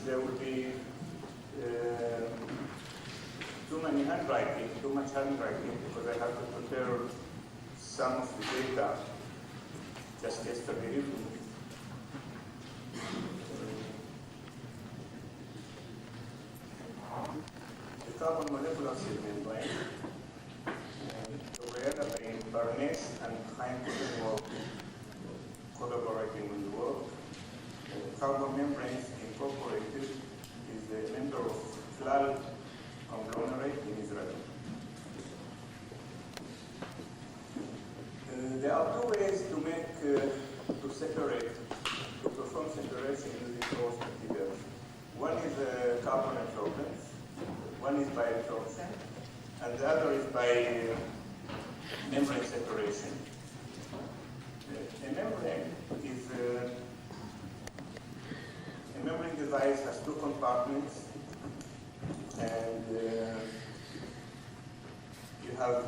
there will be too much handwriting, because I have to prepare some of the data just yesterday evening. The carbon molecular seal membrane, together in Barnes and Heinz collaborating with the work. Carbon membranes incorporated is a member of Klal conglomerate in Israel. There are two ways to make, to perform separation using porous materials. One is carbon absorbance, one is by absorption, and the other is by membrane separation. A membrane device has two compartments, and you have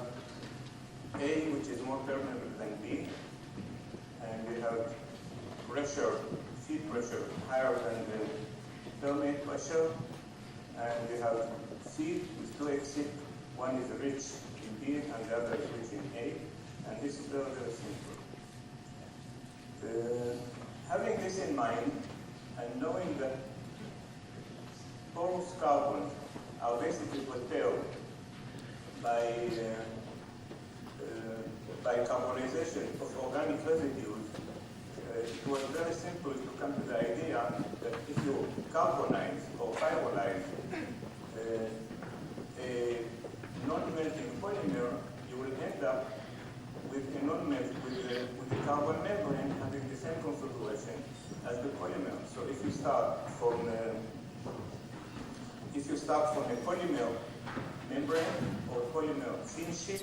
A, which is more permeable than B, and you have pressure, feed pressure higher than the permeate pressure, and you have feed with two exits. One is rich in B and the other is rich in A, and this is very, very simple. Having this in mind, and knowing that porous carbons are basically prepared by carbonization of organic residues, it was very simple to come to the idea that if you carbonize or pyrolyze a non-melting polymer, you will end up with a non-melt with the carbon membrane having the same configuration as the polymer. So if you start from a polymer membrane or polymer thin sheet,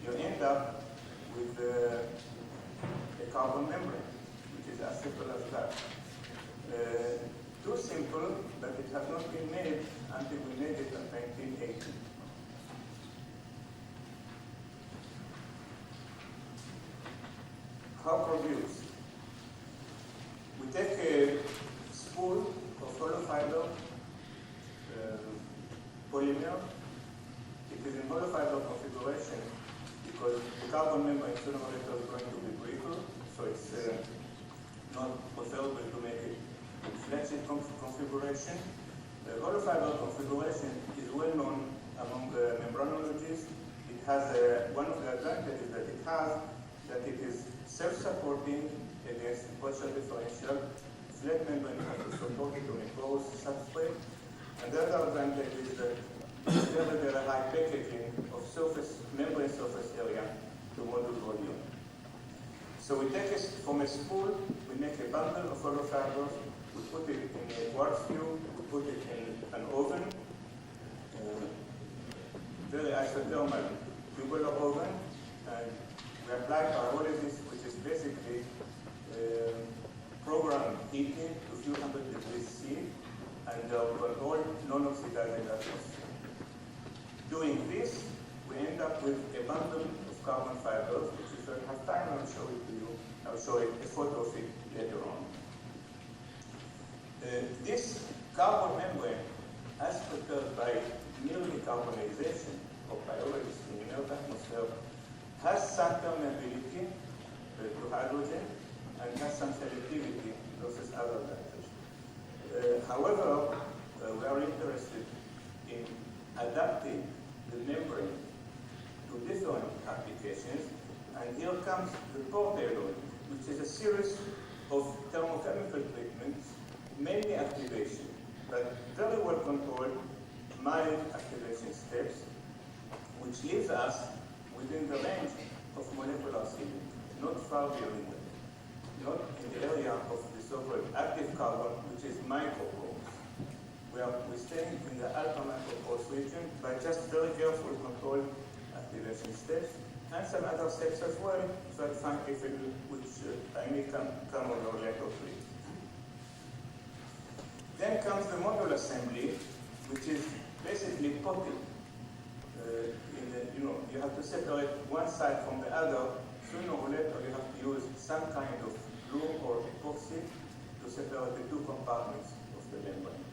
you end up with a carbon membrane, which is as simple as that. Too simple, but it has not been made until we made it in 1980. How produced? We take a spool of hollow fiber polymer. It is in hollow fiber configuration because the carbon membrane sooner or later is going to be brittle, so it's not preferable to make it in flat sheet configuration. The hollow fiber configuration is well known among the membranologists. It has one of the advantages that it is self-supporting against pressure differential. Flat membrane has to support it on a porous substrate. And the other advantage is that it's very, very high packaging of membrane surface area to module volume. So we take it from a spool, we make a bundle of hollow fibers, we put it in a quartz tube, we put it in an oven, very isothermal tubular oven, and we apply pyrolysis, which is basically programmed heating to a few hundred degrees C, and controlled non-oxidizing atmosphere. Doing this, we end up with a bundle of carbon fibers, which if I have time, I'll show it to you. I'll show it a photo of it later on. This carbon membrane, as prepared by merely carbonization or pyrolysis in the inert atmosphere, has some permeability to hydrogen and has some selectivity versus other advantages. However, we are interested in adapting the membrane to different applications, and here comes the port alloy, which is a series of thermochemical treatments, mainly activation, but very well controlled, mild activation steps, which leaves us within the range of molecular sealing, not far beyond that, not in the area of the so-called active carbon, which is microporous. We stay in the alpha microporous region by just very careful controlled activation steps, and some other steps as well, that which I may come over later please. Then comes the module assembly, which is basically potting. You have to separate one side from the other. Sooner or later, you have to use some kind of glue or epoxy to separate the two compartments of the membrane.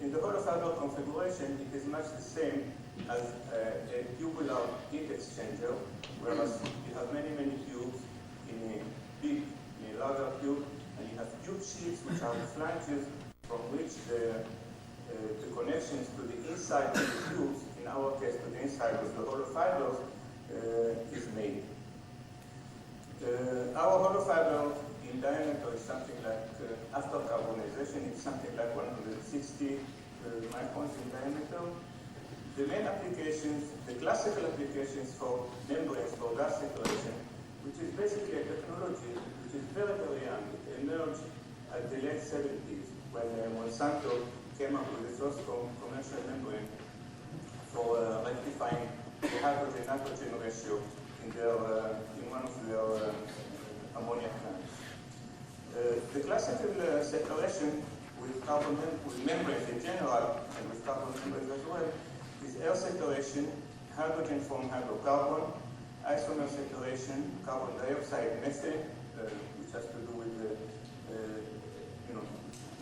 In the hollow fiber configuration, it is much the same as a tubular heat exchanger, whereas you have many tubes in a larger tube, and you have tube sheets, which are the flanges from which the connections to the inside of the tubes, in our case to the inside of the hollow fibers, is made. Our hollow fiber in diameter is something like, after carbonization, it's something like 160 microns in diameter. The main applications, the classical applications for membranes for gas separation, which is basically a technology which is very young. It emerged at the late 70s when Monsanto came up with the first commercial membrane for rectifying the hydrogen-nitrogen ratio in one of their ammonia plants. The classical separation with membranes in general, and with carbon membranes as well, is air separation, hydrogen from hydrocarbon, isomer separation, carbon dioxide, methane, which has to do with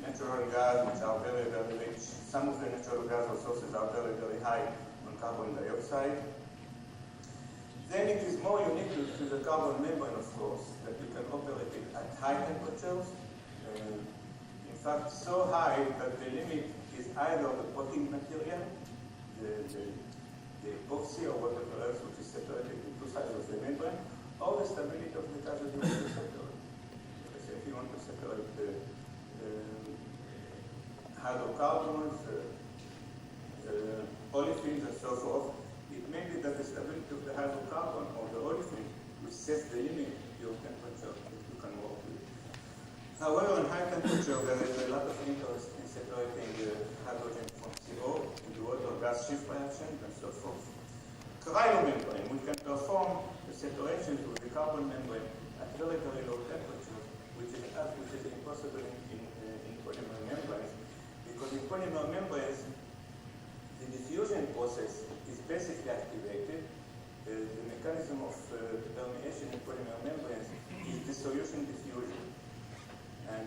natural gas, which are very rich. Some of the natural gas sources are very high on carbon dioxide. Then it is more unique to the carbon membrane, of course, that we can operate it at high temperatures. In fact, so high that the limit is either the protein material, the epoxy or whatever else which is separated in two sides of the membrane, or the stability of the gas that you want to separate. If you want to separate the hydrocarbons, olefins, and so forth, it may be that the stability of the hydrocarbon or the olefin which sets the limit of your temperature that you can work with. However, in high temperature, there is a lot of interest in separating the hydrogen from CO into water gas shift reactions and so forth. Cryomembrane, we can perform the separations with the carbon membrane at very low temperatures, which is impossible in polymer membranes, because in polymer membranes, the diffusion process is basically activated. The mechanism of permeation in polymer membranes is dissolution diffusion. And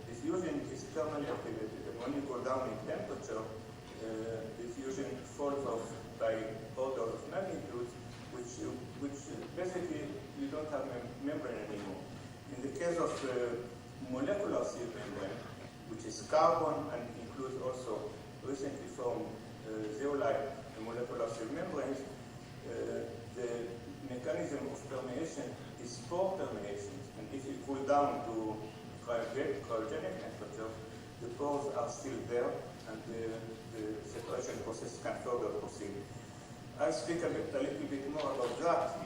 diffusion is thermally activated. And when you go down in temperature, diffusion falls off by orders of magnitudes, which basically you don't have membrane anymore. In the case of molecular seal membrane, which is carbon and includes also recently formed zeolite molecular seal membranes, the mechanism of permeation is pore permeation. And if you cool down to cryogenic temperature, the pores are still there and the separation process can further proceed. I'll speak a little bit more about that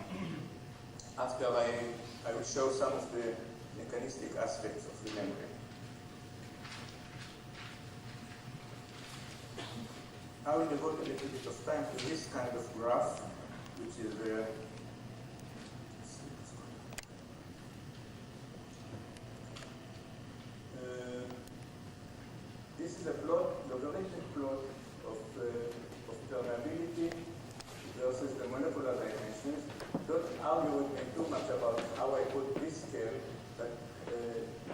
after I will show some of the mechanistic aspects of the membrane. I will devote a little bit of time to this kind of graph, which is this is a logarithmic plot of permeability versus the molecular dimensions. Don't argue with me too much about how I put this scale, but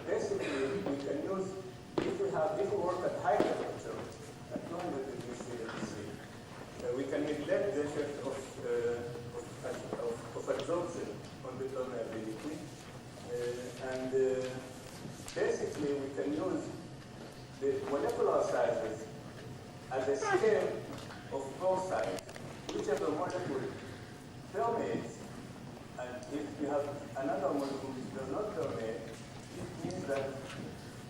basically we can use, if we work at high temperature, at 200 degrees C, we can neglect the effect of absorption on the permeability, and basically we can use the molecular sizes as a scale of pore size. Whichever molecule permeates, and if you have another molecule which does not permeate, it means that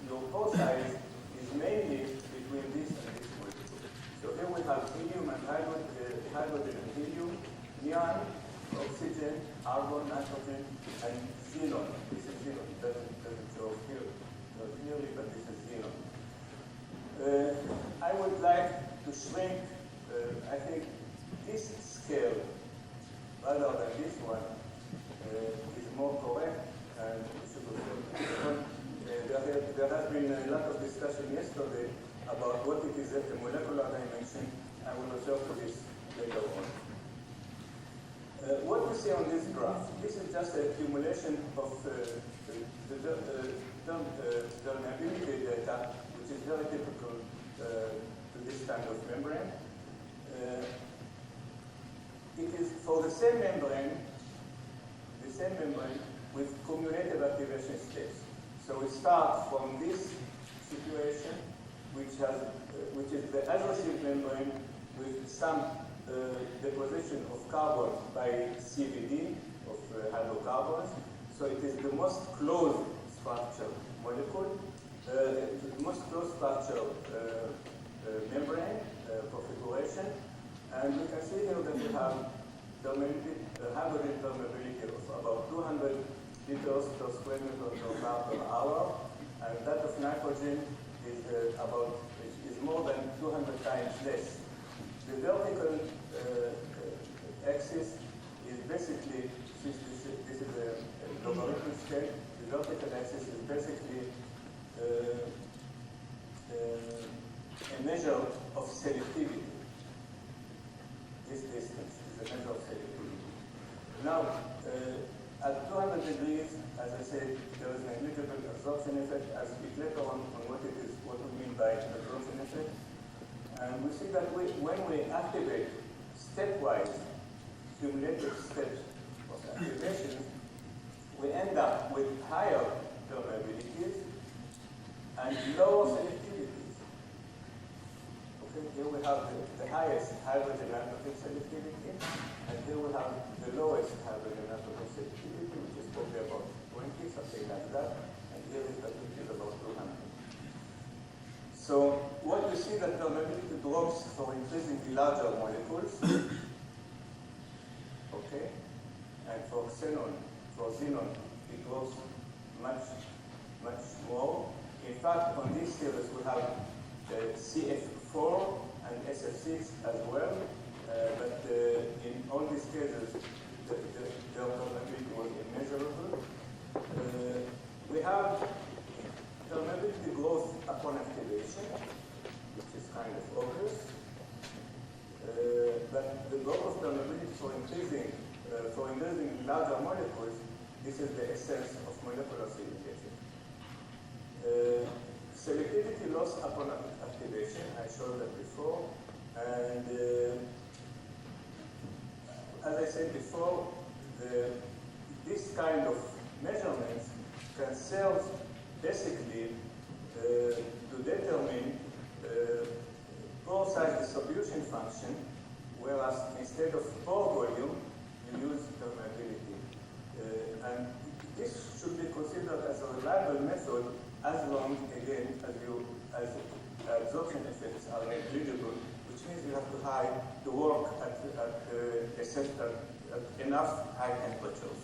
your pore size is mainly between this and this molecule. So here we have helium and hydrogen and helium, neon, oxygen, argon, nitrogen, and xenon. This is xenon. It doesn't show here not clearly, but this is xenon. I would like to shrink, I think, this scale rather than this one is more correct, and there has been a lot of discussion yesterday about what it is at the molecular dimension. I will refer to this later on. What we see on this graph, this is just an accumulation of the permeability data, which is very typical this kind of membrane. It is for the same membrane with cumulative activation steps. So we start from this situation, which is the adhesive membrane with some deposition of carbon by CVD of hydrocarbons. So it is the most closed structure molecule, the most closed structure membrane configuration. And we can see here that we have hydrogen permeability of about 200 liters per square meter per bar per hour, and that of nitrogen is is more than 200 times less. The vertical axis is basically, since this is a logarithmic scale, the vertical axis is basically a measure of selectivity. This distance is a measure of selectivity. Now, at 200 degrees, as I said, there is a negligible absorption effect. I'll speak later on what we mean by absorption effect. And we see that when we activate stepwise cumulative steps of activation, we end up with higher permeabilities and lower selectivities. Okay, here we have the highest hydrogen nitrogen selectivity, and here we have the lowest hydrogen nitrogen selectivity, which is probably about 20, something like that, and here is that which is about 200. So what you see that permeability drops for increasingly larger molecules, okay, and for xenon, it drops much more. In fact, on this series we have CF4 and SF6 as well, but in all these cases, the permeability was immeasurable. We have permeability growth upon activation, which is kind of obvious, but the growth of permeability for increasing larger molecules, this is the essence of molecular segregation. Selectivity loss upon activation, I showed that before, and as I said before, this kind of measurements can serve basically to determine pore size distribution function, whereas instead of pore volume, you use permeability. And this should be considered as a reliable method as long, again, as absorption effects are negligible, which means you have to work at enough high temperatures.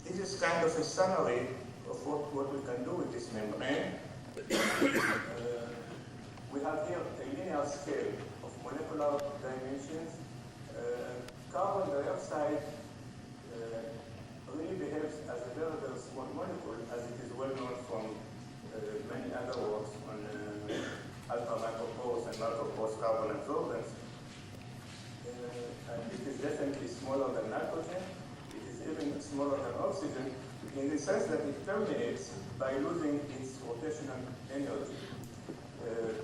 This is kind of a summary of what we can do with this membrane. We have here a linear scale of molecular dimensions. Carbon dioxide really behaves as a very, very small molecule, as it is well known from many other works on alpha microporous and microporous carbon absorbance. And it is definitely smaller than nitrogen. It is even smaller than oxygen, in the sense that it terminates by losing its rotational energy.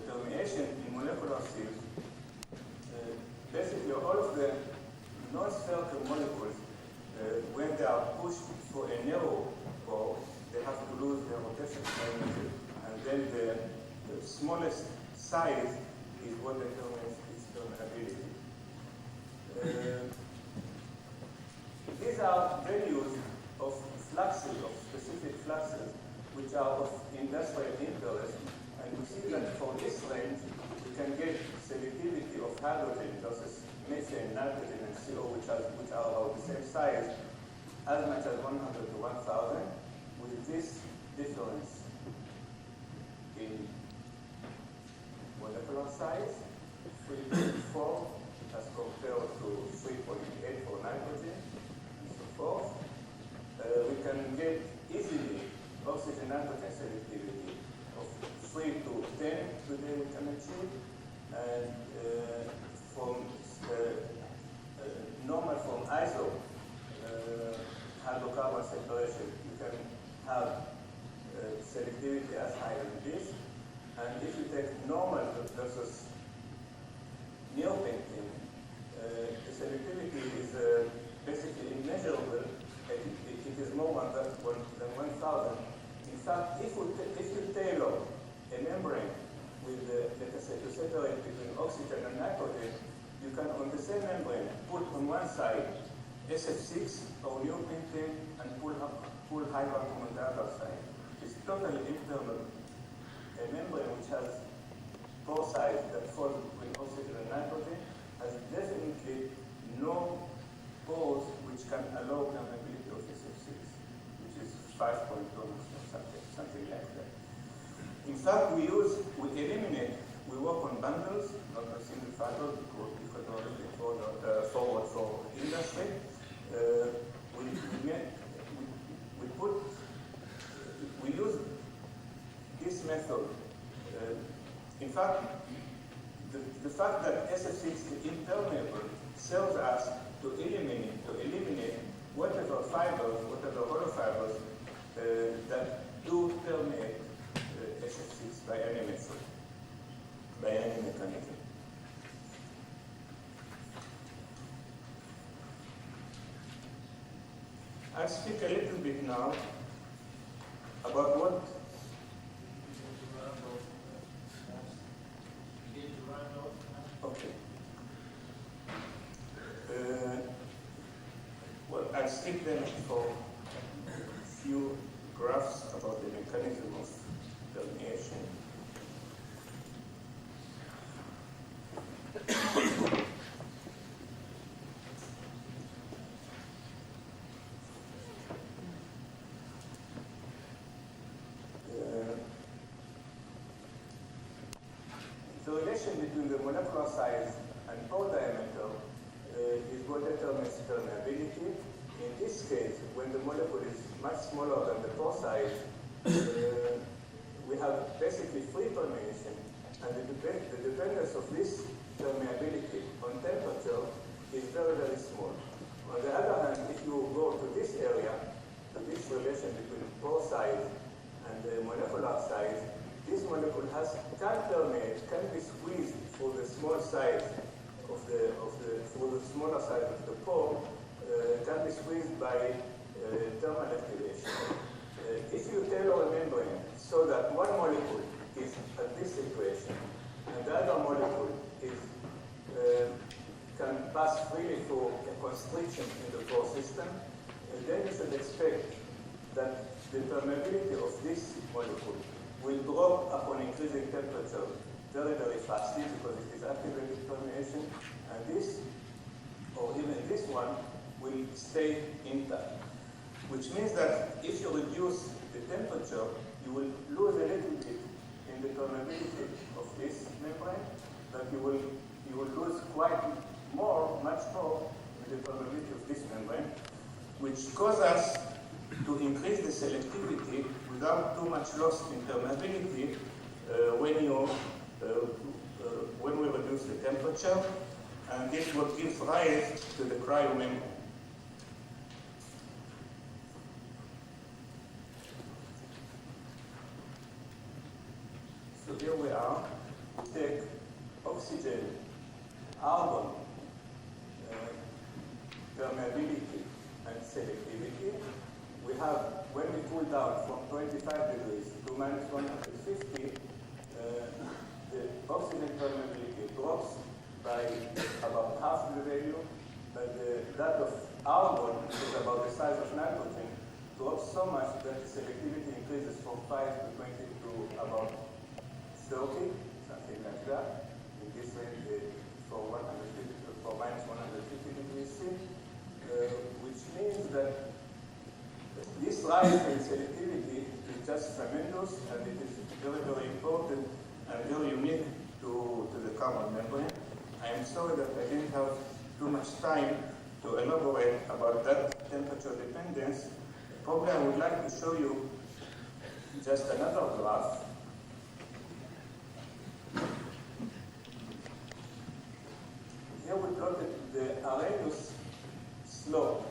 Termination in molecular fields, basically all of the non-spherical molecules, when they are pushed for a narrow pore, they have to lose their rotational energy, and then the smallest size is what determines its permeability. These are values of fluxes, of specific fluxes, which are of industrial interest, and we see that for this range, we can get selectivity of hydrogen versus methane, nitrogen, and CO, which are about the same size, as much as 100 to 1,000, with this difference in molecular size, 3.4 as compared to 3.8 for nitrogen, and so forth. We can get easily oxygen-nitrogen selectivity of 3 to 10 today we can achieve, and from normal from iso hydrocarbon separation, you can have selectivity as high as this. And if you take normal versus neopainting, the selectivity is basically immeasurable. It is more than 1,000. In fact, if you tailor a membrane with, let us say, to separate between oxygen and nitrogen, you can, on the same membrane, put on one side SF6 or neopainting and pull high vacuum on the other side. It's totally impermeable. A membrane which has pore size that falls between oxygen and nitrogen has definitely no pores which can allow permeability of SF6, which is 5.2 or something like that. In fact, we eliminate, we work on bundles, not on single fibers, because we're looking forward for industry. We use this method. In fact, the fact that SF6 is impermeable serves us to eliminate whatever hollow fibers that do permeate SF6 by any method, by any mechanism. I'll speak a little bit now about what. Okay. Well, I'll skip them for a few graphs about the mechanism of permeation. The relation between the molecular size and pore diameter is what determines permeability. In this case, when the molecule is much smaller than the pore size, we have basically free permeation, and the dependence of this permeability on temperature is very, very small. On the other hand, if you go to this area, to this relation between pore size and the molecular size, this molecule can permeate, can be squeezed through the small size through the smaller size of the pore, can be squeezed by thermal activation. If you tailor a membrane so that one molecule is at this situation and the other molecule can pass freely through a constriction in the pore system, then you should expect that the permeability of this molecule will drop upon increasing temperature very, very fastly because it is activated permeation, and this, or even this one, will stay intact. Which means that if you reduce the temperature, you will lose a little bit in the permeability of this membrane, but you will lose much more in the permeability of this membrane, which causes us to increase the selectivity without too much loss in permeability when we reduce the temperature, and this is what gives rise to the cryomembrane. So here we are. We take oxygen, argon, permeability, and selectivity. We have, when we cool down from 25 degrees to minus 150, the oxygen permeability drops by about half the value, but that of argon, which is about the size of nitrogen, drops so much that the selectivity increases from 5 to 20 to about 30, something like that. In this range, for minus 150 degrees C, which means that this rise in selectivity is just tremendous, and it is very, very important and very unique to the carbon membrane. I am sorry that I didn't have too much time to elaborate about that temperature dependence. Probably I would like to show you just another graph. Here we plotted the Arrhenius slope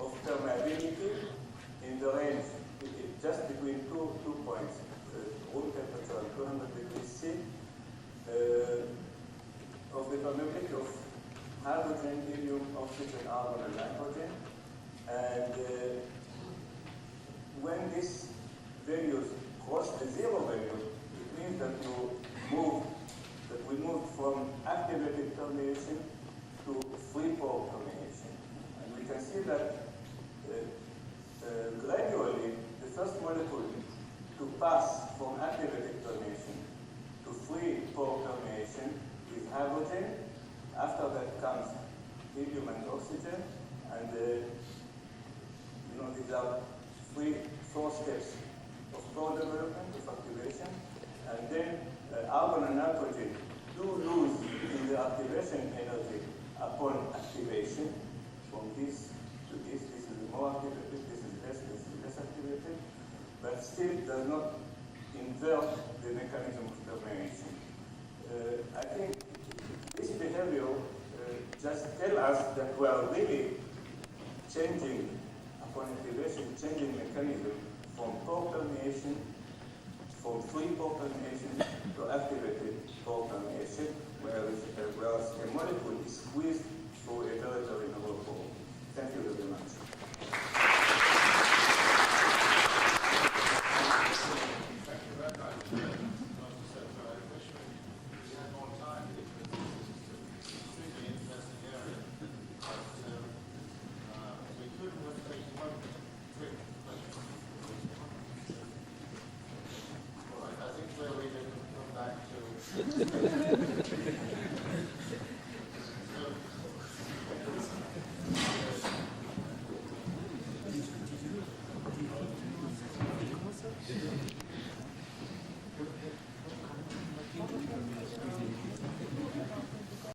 of permeability in the range, just opposite of the permeability of hydrogen, helium, oxygen, argon, and nitrogen. And when these values cross the zero value, it means that we move from activated permeation to free pore permeation. And we can see that gradually the first molecule to pass from activated permeation to free pore permeation is hydrogen. After that comes helium and oxygen, and these are four steps of pore development, of activation, and then argon and nitrogen do lose in the activation energy upon activation. From this to this is more activated, this is less activated, but still does not invert the mechanism of permeation. I think this behavior just tells us that we are really changing, upon activation, changing mechanism from pore permeation, from free pore permeation to activated pore permeation, whereas a molecule is squeezed through a very, very narrow pore. Thank you very much. Thank you very much. I wish we had more time because this is an extremely interesting area. But we couldn't have taken one quick question. All right, I think we're going to come back to